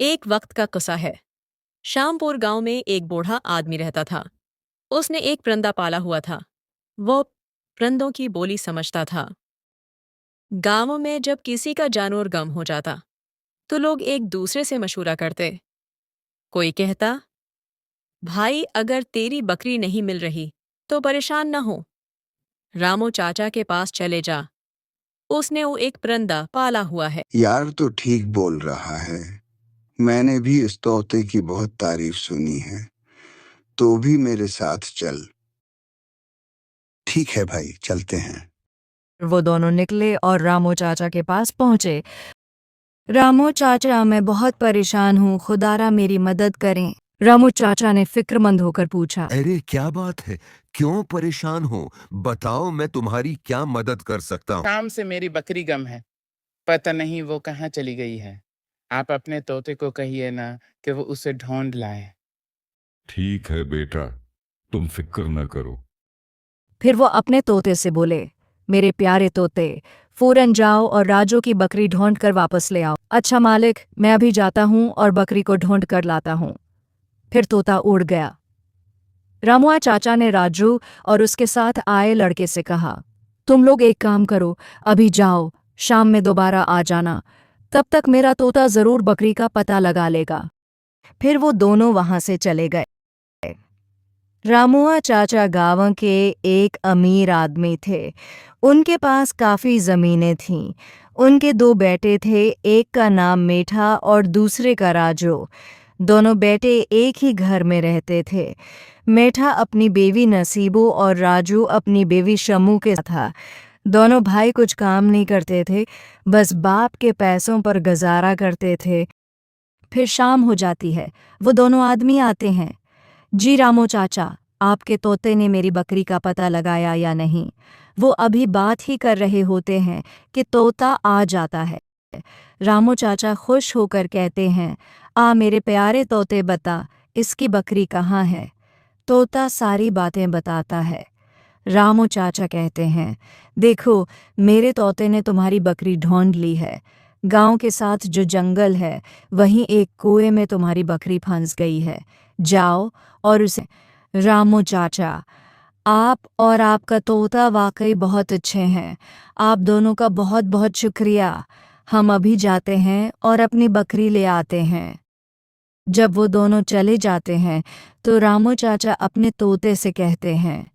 एक वक्त का किस्सा है। श्यामपुर गांव में एक बूढ़ा आदमी रहता था। उसने एक परिंदा पाला हुआ था। वो परिंदों की बोली समझता था। गांव में जब किसी का जानवर गम हो जाता तो लोग एक दूसरे से मशूरा करते। कोई कहता, भाई अगर तेरी बकरी नहीं मिल रही तो परेशान न हो, रामू चाचा के पास चले जा, उसने वो एक परिंदा पाला हुआ है। यार तो ठीक बोल रहा है। मैंने भी इस तोते की बहुत तारीफ सुनी है। तो भी मेरे साथ चल। ठीक है भाई, चलते हैं। वो दोनों निकले और रामू चाचा के पास पहुंचे। रामू चाचा, मैं बहुत परेशान हूँ, खुदारा मेरी मदद करें। रामू चाचा ने फिक्रमंद होकर पूछा। अरे क्या बात है, क्यों परेशान हो? बताओ, मैं तुम्हारी क्या मदद कर सकता हूँ? शाम से मेरी बकरी गम है, पता नहीं वो कहाँ चली गई है। आप अपने तोते को कहिए ना कि वो उसे ढूंढ लाए। ठीक है बेटा, तुम फिक्र न करो। फिर वो अपने तोते से बोले, मेरे प्यारे तोते, फौरन जाओ और राजू की बकरी ढूंढ कर वापस ले आओ। अच्छा मालिक, मैं अभी जाता हूँ और बकरी को ढूंढ कर लाता हूँ। फिर तोता उड़ गया। रामुआ चाचा ने राजू और उसके साथ आए लड़के से कहा, तुम लोग एक काम करो, अभी जाओ, शाम में दोबारा आ जाना, तब तक मेरा तोता जरूर बकरी का पता लगा लेगा। फिर वो दोनों वहां से चले गए। रामुआ चाचा गांव के एक अमीर आदमी थे। उनके पास काफी जमीनें थीं। उनके दो बेटे थे, एक का नाम मीठा और दूसरे का राजू। दोनों बेटे एक ही घर में रहते थे। मीठा अपनी बेवी नसीबू और राजू अपनी बेवी शमू के साथ था। दोनों भाई कुछ काम नहीं करते थे, बस बाप के पैसों पर गुजारा करते थे। फिर शाम हो जाती है, वो दोनों आदमी आते हैं। जी रामू चाचा, आपके तोते ने मेरी बकरी का पता लगाया या नहीं? वो अभी बात ही कर रहे होते हैं कि तोता आ जाता है। रामू चाचा खुश होकर कहते हैं, आ मेरे प्यारे तोते, बता इसकी बकरी कहाँ है। तोता सारी बातें बताता है। रामू चाचा कहते हैं, देखो, मेरे तोते ने तुम्हारी बकरी ढूंढ ली है। गांव के साथ जो जंगल है, वहीं एक कुएं में तुम्हारी बकरी फंस गई है। जाओ और उसे। रामू चाचा, आप और आपका तोता वाकई बहुत अच्छे हैं। आप दोनों का बहुत बहुत शुक्रिया। हम अभी जाते हैं और अपनी बकरी ले आते हैं। जब वो दोनों चले जाते हैं तो रामू चाचा अपने तोते से कहते हैं,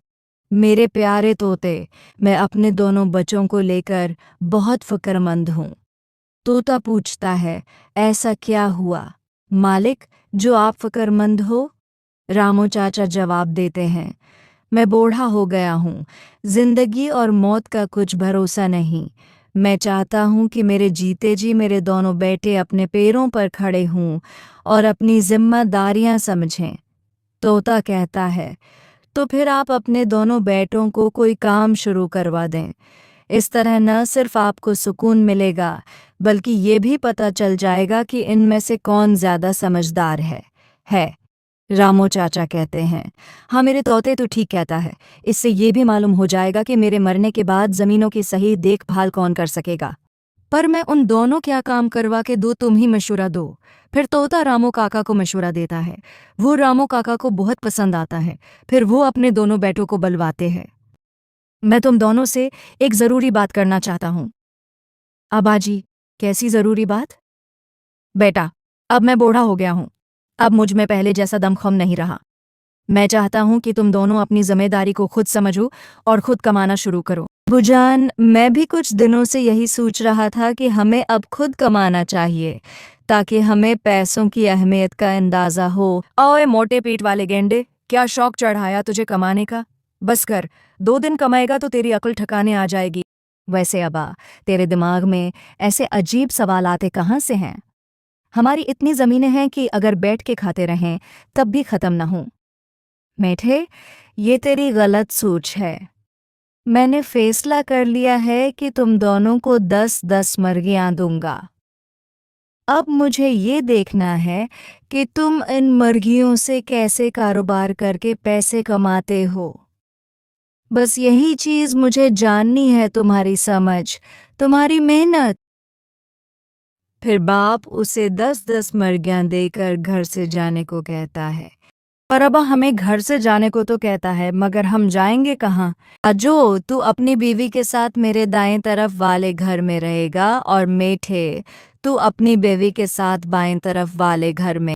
मेरे प्यारे तोते, मैं अपने दोनों बच्चों को लेकर बहुत फिक्रमंद हूँ। तोता पूछता है, ऐसा क्या हुआ मालिक जो आप फिक्रमंद हो? रामू चाचा जवाब देते हैं, मैं बूढ़ा हो गया हूँ, जिंदगी और मौत का कुछ भरोसा नहीं। मैं चाहता हूँ कि मेरे जीते जी मेरे दोनों बेटे अपने पैरों पर खड़े हों और अपनी जिम्मेदारियां समझें। तोता कहता है, तो फिर आप अपने दोनों बेटों को कोई काम शुरू करवा दें। इस तरह न सिर्फ आपको सुकून मिलेगा, बल्कि ये भी पता चल जाएगा कि इनमें से कौन ज़्यादा समझदार है। रामू चाचा कहते हैं, हाँ मेरे तोते, तो ठीक कहता है। इससे ये भी मालूम हो जाएगा कि मेरे मरने के बाद ज़मीनों की सही देखभाल कौन कर सकेगा। पर मैं उन दोनों क्या काम करवा के दूँ, तुम ही मशवरा दो। फिर तोता रामू काका को मशवरा देता है। वो रामू काका को बहुत पसंद आता है। फिर वो अपने दोनों बेटों को बुलवाते हैं। मैं तुम दोनों से एक ज़रूरी बात करना चाहता हूँ। अबाजी, कैसी ज़रूरी बात? बेटा, अब मैं बूढ़ा हो गया हूँ। अब मुझ में पहले जैसा दमखम नहीं रहा। मैं चाहता हूँ कि तुम दोनों अपनी जिम्मेदारी को खुद समझो और खुद कमाना शुरू करो। बुजान, मैं भी कुछ दिनों से यही सोच रहा था कि हमें अब खुद कमाना चाहिए, ताकि हमें पैसों की अहमियत का अंदाज़ा हो। ओए मोटे पेट वाले गेंडे, क्या शौक चढ़ाया तुझे कमाने का? बस कर, 2 दिन कमाएगा तो तेरी अक्ल ठिकाने आ जाएगी। वैसे अबा, तेरे दिमाग में ऐसे अजीब सवाल आते कहाँ से हैं? हमारी इतनी ज़मीनें हैं कि अगर बैठ के खाते रहें तब भी ख़त्म न हों। मीठे, ये तेरी गलत सोच है। मैंने फैसला कर लिया है कि तुम दोनों को 10-10 मुर्गियाँ दूंगा। अब मुझे ये देखना है कि तुम इन मुर्गियों से कैसे कारोबार करके पैसे कमाते हो। बस यही चीज़ मुझे जाननी है, तुम्हारी समझ, तुम्हारी मेहनत। फिर बाप उसे 10-10 मुर्गियां देकर घर से जाने को कहता है। पर अब हमें घर से जाने को तो कहता है, मगर हम जाएंगे कहाँ? अजो, तू अपनी बीवी के साथ मेरे दाएं तरफ वाले घर में रहेगा, और मेठे, तू अपनी बीवी के साथ बाएं तरफ वाले घर में।